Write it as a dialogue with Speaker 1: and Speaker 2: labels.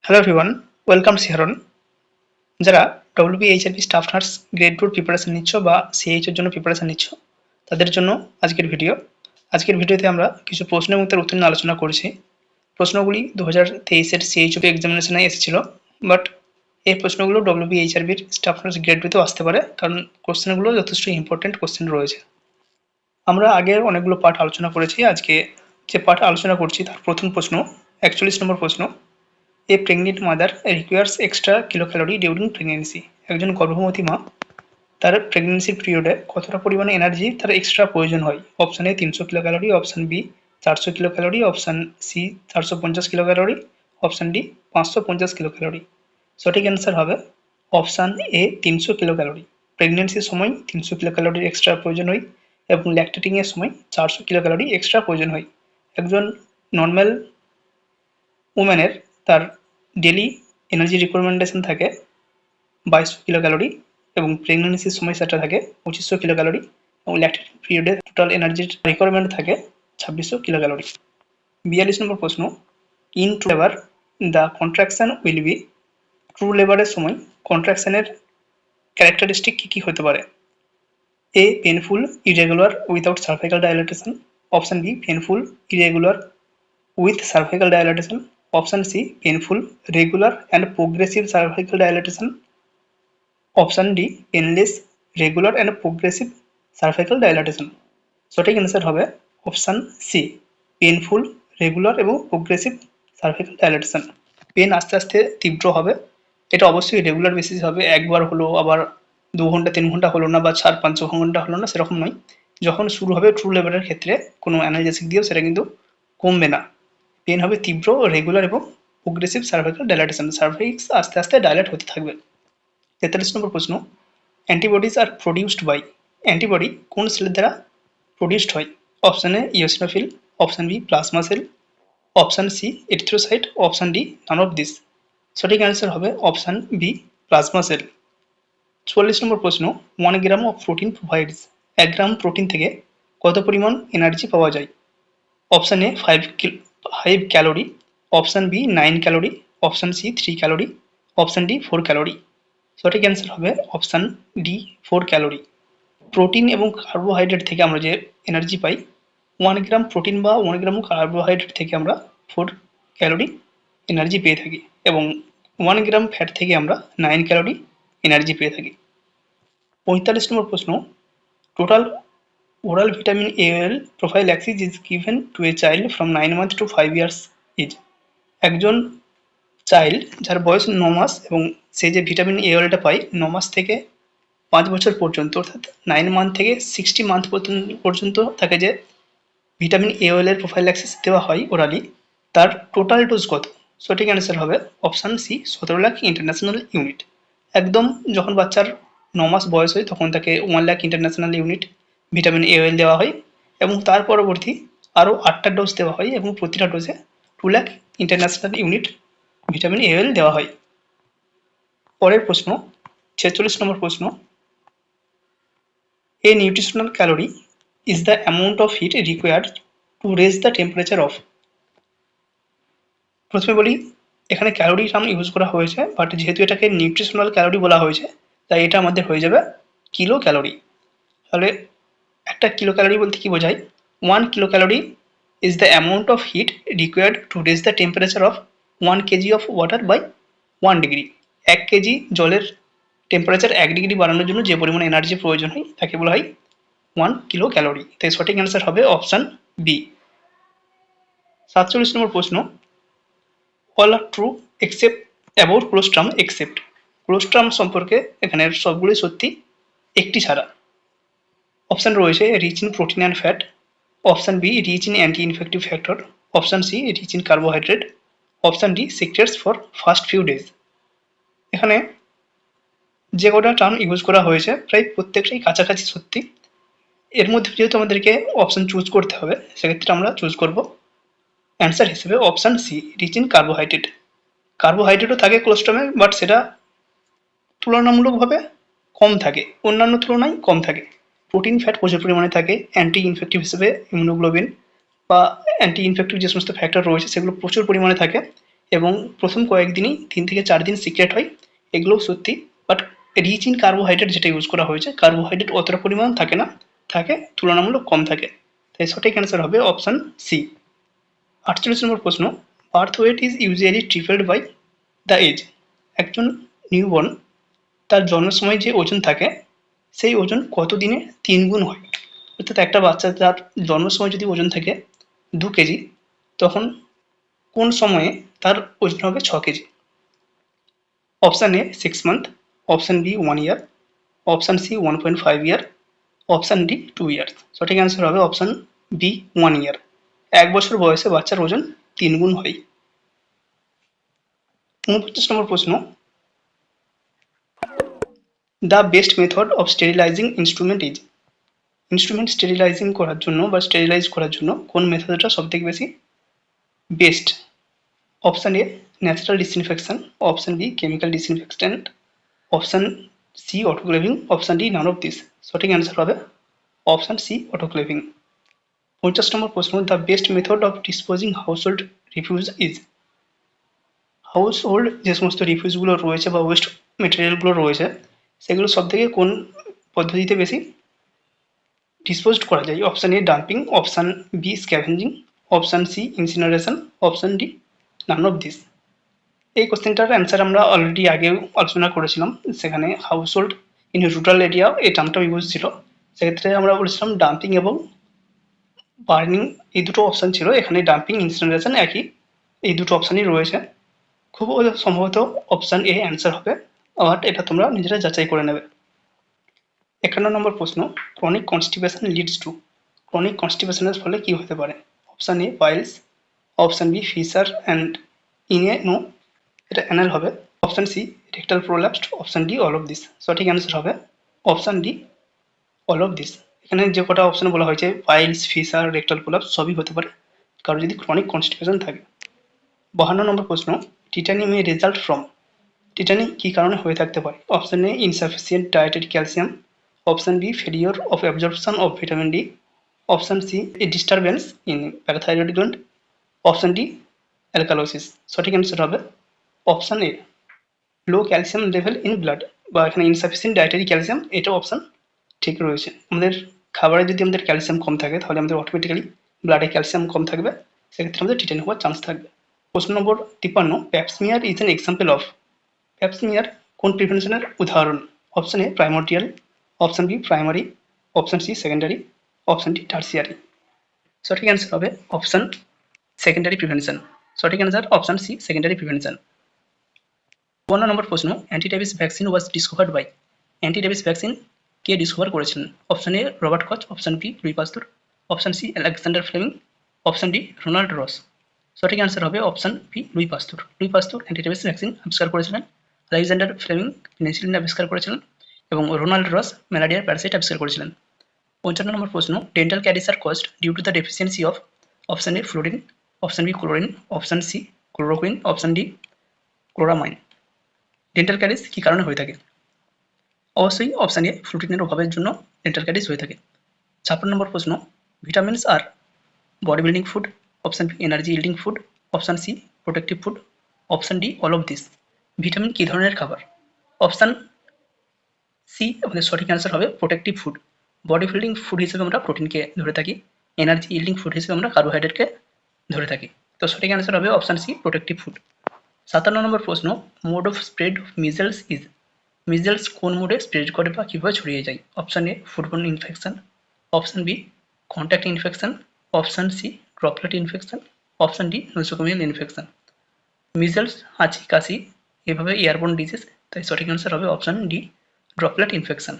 Speaker 1: Hello everyone, welcome শিহরণ। যারা ডব্লিউবিএইচআরবি staff nurse grade 2 preparation নিচ্ছ বা সিএইচ এর জন্য প্রিপারেশন নিচ্ছ তাদের জন্য আজকের ভিডিও। আজকের ভিডিওতে আমরা কিছু প্রশ্ন এবং তার উত্তর নিয়ে আলোচনা করছি। প্রশ্নগুলি 2023-এর সিএইচওপি এক্সামিনেশনে এসেছিল, বাট এই প্রশ্নগুলো ডব্লিউবিএইচআরবির স্টাফ নার্স গ্রেড 2তেও আসতে পারে, কারণ কোশ্চেনগুলো যথেষ্ট ইম্পর্টেন্ট কোশ্চেন রয়েছে। আমরা আগে অনেকগুলো পার্ট আলোচনা করেছি। আজকে যে পার্ট আলোচনা করছি তার প্রথম প্রশ্ন, 41 নম্বর প্রশ্ন। A pregnant mother requires extra kilocalorie during pregnancy. একজন গর্ভবতী মা তার প্রেগনেন্সির পিরিয়ডে কতটা পরিমাণে এনার্জি তার এক্সট্রা প্রয়োজন হয়? Option A 300 kilocalorie, option B 400 kilocalorie, option C 450 kilocalorie, option D 550 kilocalorie. সঠিক অ্যান্সার হবে অপশান এ 300 কিলোক্যালোরি। প্রেগনেন্সির সময় 300 কিলোক্যালোরির এক্সট্রা প্রয়োজন হয় এবং ল্যাকটেটিংয়ের সময় 400 কিলোক্যালোরি এক্সট্রা প্রয়োজন হয়। একজন নর্মাল উম্যানের তার ডেলি এনার্জি রিকোয়ারমেন্টেশন থাকে 2200 কিলোক্যালোরি এবং প্রেগনেন্সির সময় সেটা থাকে 2500 কিলোক্যালোরি এবং ল্যাকটেটিং পিরিয়ডে টোটাল এনার্জির রিকোয়ারমেন্ট থাকে 2600 কিলোক্যালোরি। 42 নম্বর প্রশ্ন, in true labour the contraction will be. True লেবারের সময় কন্ট্রাকশনের ক্যারেক্টারিস্টিক কী কী হতে পারে? A painful irregular without cervical dilatation, option B painful irregular with cervical dilatation, option C painful regular and progressive cervical dilatation, option D painless regular and progressive cervical dilatation. সঠিক answer হবে option C painful regular এবং progressive cervical dilatation. Pen আস্তে আস্তে তীব্র হবে, এটা অবশ্যই regular basis হবে, একবার হলো আবার 2 ঘন্টা 3 ঘন্টা হলো না বা 4-5 ঘন্টা হলো না, সেরকম নয়। যখন শুরু হবে ট্রু লেবারের ক্ষেত্রে কোনো অ্যানালজেসিক দিয়েও সেটা কিন্তু কমবে না। পেন হবে তীব্র, রেগুলার এবং প্রোগ্রেসিভ সার্ভাইকাল ডাইলাটেশন, সার্ভিক্স আস্তে আস্তে ডাইলেট হতে থাকবে। 43 নম্বর প্রশ্ন, antibodies are produced by. Antibody কোন সেলের দ্বারা প্রডিউসড হয়? Option A eosinophil, option B plasma cell, option C erythrocyte, option D none of this. সঠিক অ্যান্সার হবে অপশান বি প্লাজমা সেল। 44 নম্বর প্রশ্ন, 1 gram of protein provides. 1 gram protein থেকে কত পরিমাণ এনার্জি পাওয়া যায়? Option A 5 calorie, option B 9 calorie, option C 3 calorie, option D 4 calorie. সঠিক অ্যান্সার হবে অপশান ডি 4 ক্যালোরি। প্রোটিন এবং কার্বোহাইড্রেট থেকে আমরা যে এনার্জি পাই, 1 গ্রাম প্রোটিন বা 1 গ্রাম কার্বোহাইড্রেট থেকে আমরা 4 ক্যালোরি এনার্জি পেয়ে থাকি এবং 1 গ্রাম ফ্যাট থেকে আমরা 9 ক্যালোরি এনার্জি পেয়ে থাকি। 45 নম্বর প্রশ্ন, total oral vitamin A-oil prophylaxis is given to a child from 9 months to 5 years age. একজন চাইল্ড যার বয়স 9 মাস এবং সে যে ভিটামিন এ অয়েলটা পায় 9 মাস থেকে 5 বছর পর্যন্ত, অর্থাৎ 9 মান্থ থেকে 60 মান্থ পর্যন্ত তাকে যে ভিটামিন এ অয়েলের প্রোফাইল্যাক্সিস দেওয়া হয় ওরালি, তার টোটাল ডোজ কত? সঠিক অ্যান্সার হবে option C 17 lakh international unit. একদম যখন বাচ্চার 9 মাস বয়স হয় তখন তাকে 1 lakh international unit vitamin A oil দেওয়া হয় এবং তার পরবর্তী আরও 8টা ডোজ দেওয়া হয় এবং প্রতিটা ডোজে 2 lakh international unit vitamin A oil দেওয়া হয়। পরের প্রশ্ন, 46 নম্বর প্রশ্ন, A nutritional calorie is the amount of heat required to raise the temperature of. প্রথমে বলি, এখানে ক্যালোরি টার্ম ইউজ করা হয়েছে, বাট যেহেতু এটাকে নিউট্রিশনাল ক্যালোরি বলা হয়েছে তাই এটা আমাদের হয়ে যাবে কিলো ক্যালোরি। তাহলে একটা কিলো ক্যালোরি বলতে কি বোঝায়? 1 kilo calorie is the amount of heat required to raise the temperature of 1 kg of water by 1 degree. 1 kg জলের টেম্পারেচার 1 ডিগ্রি বাড়ানোর জন্য যে পরিমাণ এনার্জি প্রয়োজন হয় তাকে বলা হয় 1 কিলো ক্যালোরি। তাই সঠিক অ্যান্সার হবে অপশান বি। 47 নম্বর প্রশ্ন, all are true except about colostrum except. Colostrum সম্পর্কে এখানে সবগুলোই সত্যি একটি ছাড়া। অপশান রয়েছে rich in protein and fat, option B rich in anti infective factor, option C rich in carbohydrate, option D secretes for first few days. এখানে যে কটা টার্ম ইউজ করা হয়েছে প্রায় প্রত্যেকটাই কাছাকাছি সত্যি। এর মধ্যে যেহেতু আমাদেরকে অপশান চুজ করতে হবে সেক্ষেত্রে আমরা চুজ করব অ্যান্সার হিসেবে option C rich in carbohydrate. কার্বোহাইড্রেটও থাকে কোলেস্ট্রমে, বাট সেটা তুলনামূলকভাবে কম থাকে, অন্যান্য তুলনায় কম থাকে। প্রোটিন ফ্যাট প্রচুর পরিমাণে থাকে, অ্যান্টি ইনফেক্টিভ হিসেবে ইমিউনোগ্লোবিন বা অ্যান্টি ইনফেক্টিভ যে সমস্ত ফ্যাক্টর রয়েছে সেগুলো প্রচুর পরিমাণে থাকে এবং প্রথম কয়েকদিনই 3 থেকে 4 দিন সিক্রেট হয়, এগুলোও সত্যি। বাট রিচ ইন কার্বোহাইড্রেট যেটা ইউজ করা হয়েছে, কার্বোহাইড্রেট অতটা পরিমাণ থাকে না, থাকে তুলনামূলক কম থাকে। তাই সঠিক অ্যান্সার হবে অপশান সি। 48 নম্বর প্রশ্ন, birth weight is usually tripled by the age. একজন নিউবর্ন তার জন্মের সময় যে ওজন থাকে সেই ওজন কত দিনে 3 গুণ হয়? অর্থাৎ একটা বাচ্চা তার জন্মের সময় যদি ওজন থাকে 2 কেজি, তখন কোন সময়ে তার ওজন হবে 6 kg? Option A 6 month, option B 1 year, option C 1.5 year, option D 2 years. সঠিক অ্যান্সার হবে অপশান বি 1 ইয়ার। 1 বছর বয়সে বাচ্চার ওজন 3 গুণ হয়। 49 নম্বর প্রশ্ন, the best method of sterilising instrument is. Instrument sterilising করার জন্য বা স্টেরিলাইজ করার জন্য কোন মেথডটা সবথেকে বেশি best? Option A natural disinfection, option B chemical disinfectant, option C autoclaving, option D none of this. সঠিক অ্যান্সার হবে অপশান সি অটোক্লেভিং। 50 নম্বর প্রশ্ন, the best method of disposing household refuse is. Household যে সমস্ত রিফিউজগুলো রয়েছে বা ওয়েস্ট মেটেরিয়ালগুলো রয়েছে, সেগুলো সবথেকে কোন পদ্ধতিতে বেশি ডিসপোজড করা যায়? Option A dumping, option B scavenging, option C incineration, option D none of this. এই কোশ্চেনটার অ্যান্সার আমরা অলরেডি আগেও আলোচনা করেছিলাম। সেখানে হাউসহোল্ড ইন রুরাল এরিয়া এই টার্মটা ইউজ ছিল। সেক্ষেত্রে আমরা বলেছিলাম ডাম্পিং এবং বার্নিং, এই দুটো অপশান ছিল। এখানে ডাম্পিং ইনসিনারেশন একই, এই দুটো অপশানই রয়েছে। খুব সম্ভবত অপশান এ অ্যান্সার হবে, বাট এটা তোমরা নিজেরা যাচাই করে নেবে। 51 নম্বর প্রশ্ন, chronic constipation leads to. Chronic কনস্টিপেশনের ফলে কি হতে পারে? Option A piles, option B fissure and in ano, এটা অ্যানাল হবে, option C rectal prolapsed, option D all of this. সঠিক অ্যান্সার হবে option D all of this. এখানে যে কটা অপশান বলা হয়েছে পাইলস, ফিসার, রেক্টাল প্রোল্যাপস সবই হতে পারে কারো যদি ক্রনিক কনস্টিপেশন থাকে। 52 নম্বর প্রশ্ন, tetany may result from. Tetany কী কারণে হয়ে থাকতে পারে? Option A insufficient dietary calcium, option B failure of absorption of vitamin D, option C a disturbance in parathyroid gland, option D alkalosis. সঠিক অ্যান্সার হবে option A low calcium level in blood, বা এখানে insufficient dietary calcium, এটা option ঠিক রয়েছে। আমাদের খাবারে যদি আমাদের ক্যালসিয়াম কম থাকে তাহলে আমাদের অটোমেটিক্যালি ব্লাডে ক্যালসিয়াম কম থাকবে, সেক্ষেত্রে আমাদের টিটানি হওয়ার চান্স থাকবে। প্রশ্ন নম্বর 53, pap smear is an example of. Pap smear কোন প্রিভেনশনের উদাহরণ? Option A primordial, option B primary, option C secondary, option D tertiary. সঠিক অ্যান্সার হবে অপশান সেকেন্ডারি প্রিভেনশন। সঠিক answer option C secondary prevention. 52 নম্বর প্রশ্ন, antirabies vaccine was discovered by. Antirabies vaccine কে discover করেছিলেন? Option A Robert Koch, option B Louis Pasteur, option C Alexander Fleming, option D Ronald Ross. সঠিক answer হবে option B Louis Pasteur. Louis Pasteur antirabies vaccine আবিষ্কার করেছিলেন, Alexander Fleming penicillin আবিষ্কার করেছিলেন এবং Ronald রস ম্যালারিয়ার প্যারাসাইট আবিষ্কার করেছিলেন। 55 নম্বর প্রশ্ন, dental caries are caused due to the deficiency of. Option A fluorine, option B chlorine, option C chloroquine, option D chloramine. Dental caries কী কারণে হয়ে থাকে? অবশ্যই অপশান এ ফ্লুরিনের অভাবের জন্য ডেন্টাল ক্যারিজ হয়ে থাকে। 56 নম্বর প্রশ্ন, vitamins are body building food, option B energy yielding food, option C protective food, option D all of this. Vitamin কী ধরনের খাবার? অপশান সি আমাদের সঠিক অ্যান্সার হবে protective food. Body building food হিসেবে আমরা প্রোটিনকে ধরে থাকি, এনার্জি ইল্ডিং ফুড হিসেবে আমরা কার্বোহাইড্রেটকে ধরে থাকি। তো সঠিক অ্যান্সার হবে অপশান সি প্রোটেক্টিভ ফুড। 57 নম্বর প্রশ্ন, mode of spread of measles is. Measles কোন মোডে স্প্রেড করে বা কীভাবে ছড়িয়ে যায়? Option A foodborne infection, option B contact infection, option C droplet infection, option D nosocomial infection. Measles, হাঁচি, কাশি, এভাবে এয়ারবোর্ন ডিজিজ, তাই সঠিক অ্যান্সার হবে অপশান ডি ড্রপলেট ইনফেকশন।